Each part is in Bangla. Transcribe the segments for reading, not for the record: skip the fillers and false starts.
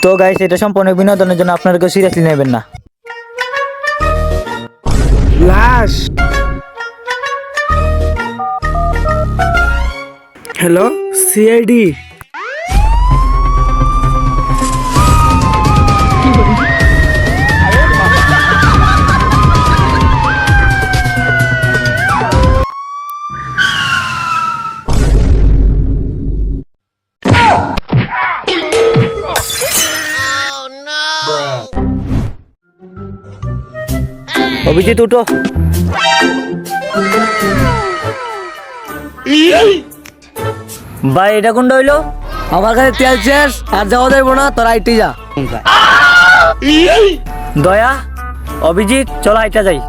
তো গাইস, এটা সম্পূর্ণ বিনোদনের জন্য, আপনারা কেউ সিরিয়াসলি নেবেন না। লাশ। Hello, CID. অভিজিৎ, উঠো। ভাই, এটা কোনটা হইলো? আমার কাছে তেল শেষ, আর যাওয়া যাইব না, তোর আইটি যা। দয়া, অভিজিৎ, চলো আইটা যাই।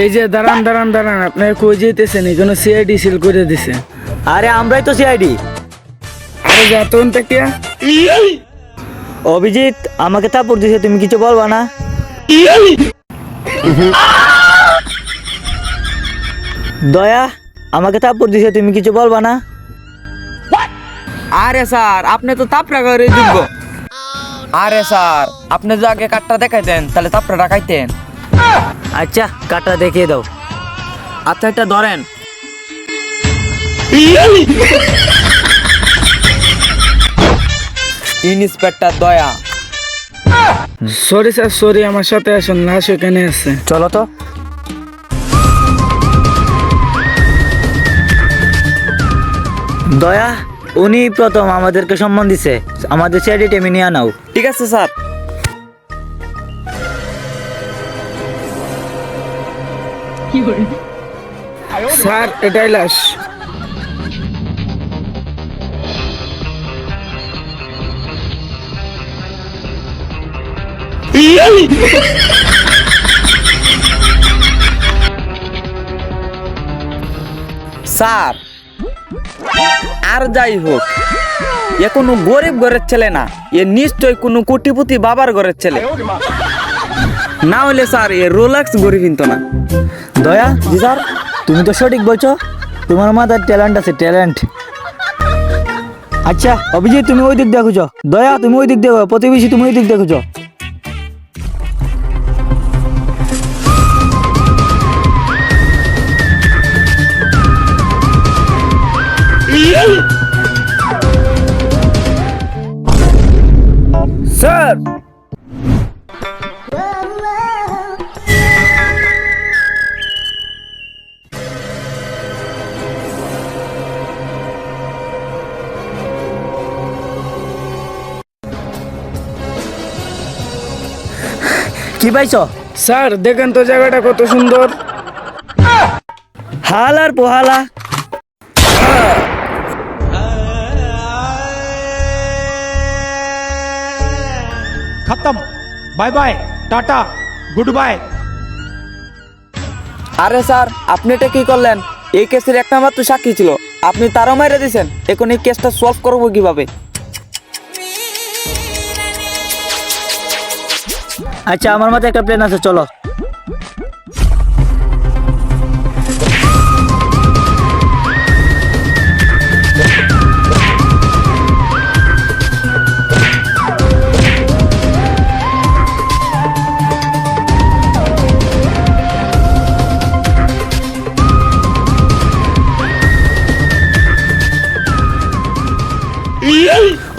এই যে দাঁড়ান দাঁড়ান দাঁড়ান, আপনার কই যেতেছেন? এখানে সিআইডি সিল করে দিছে। আরে আমরাই তো সিআইডি। আরে যা তখন থেকে। অভিজিৎ, আমাকে থাপ্পড় দিছে, তুমি কিছু বলবা না? দয়া, আমাকে থাপ্পড় দিছে, তুমি কিছু বলবা না? আরে স্যার, আপনি তো তাপড়া করে যোগ্য। আরে স্যার, আপনি যদি আগে কাঠটা দেখাইতেন তাহলে তাপড়াটা খাইতেন। আচ্ছা, কাটা দেখিয়ে দাও। আচ্ছা, এটা ধরেন। ইন্সপেক্টর দয়া। সরি স্যার, সরি, আমার সাথে আসুন, লাশ এখানে আছে। চলো তো। দয়া, উনি প্রথম আমাদেরকে সম্মান দিছে, আমাদের সিআইডি টিমে নিয়ে নাও। ঠিক আছে স্যার। স্যার, এটাই লাশ। স্যার, আর যাই হোক, এ কোনো গরিব ঘরের ছেলে না, এ নিশ্চয় কোনো কোটিপতি বাবার ঘরের ছেলে। না হলে স্যার এ রোলেক্স গড়ি কিনতো না। দয়া, জি স্যার, তুমি তো সঠিক বলছো, তোমার মাথায় ট্যালেন্ট আছে, ট্যালেন্ট। আচ্ছা অভিজিৎ, তুমি ওই দিক দেখুছো। দয়া, তুমি ওই দিক দেখো। প্রতিবেশী, তুমি ওই দিক দেখুছো। স্যার, কি পাইছো? স্যার দেখেন তো জায়গাটা কত সুন্দর। হাল আর পোহালা। खत्म। Bye bye, ta-ta, goodbye. আরে স্যার, আপনি এটা কি করলেন? এই কেসের একটা মাত্র সাক্ষী ছিল, আপনি তারও মাইরে দিয়েছেন। এখন এই কেসটা সলভ করবো কিভাবে? আচ্ছা, আমার মাথায় একটা প্ল্যান আছে, চলো।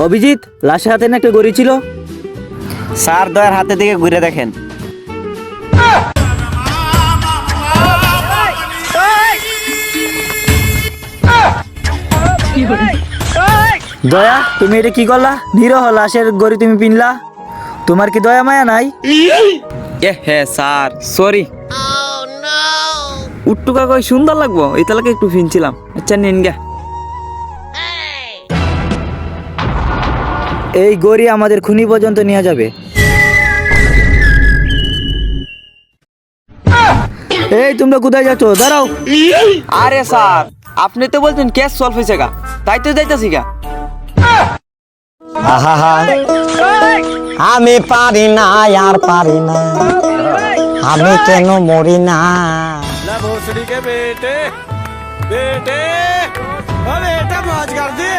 অভিজিৎ, লাশের হাতে না একটা গড়ি ছিল? স্যার, দয়ার হাতে দিকে ঘুরে দেখেন। দয়া, তুমি এটা কি করলা? নিরহ লাশের গড়ি তুমি পিনলা, তোমার কি দয়া মায়া নাই? হ্যাঁ স্যার, সরি। উট্টুকা কই সুন্দর লাগবো, এই তালাকে একটু ফিনছিলাম। আচ্ছা নিন গা। এই গড়ি আমাদের খুনি পর্যন্ত নিয়ে যাবে। এই তোমরা কোথায় যাচ্ছ? দাঁড়াও। আরে স্যার, আপনি তো বলছেন কেস সলভ হয়েছে গা, তাই তো যাইতাছি গা। আহা হা। আমি পারি না আর পারি না, আমি কেন মরি না। भोसड़ी के बेटे बेटे बेटा मौज कर दे।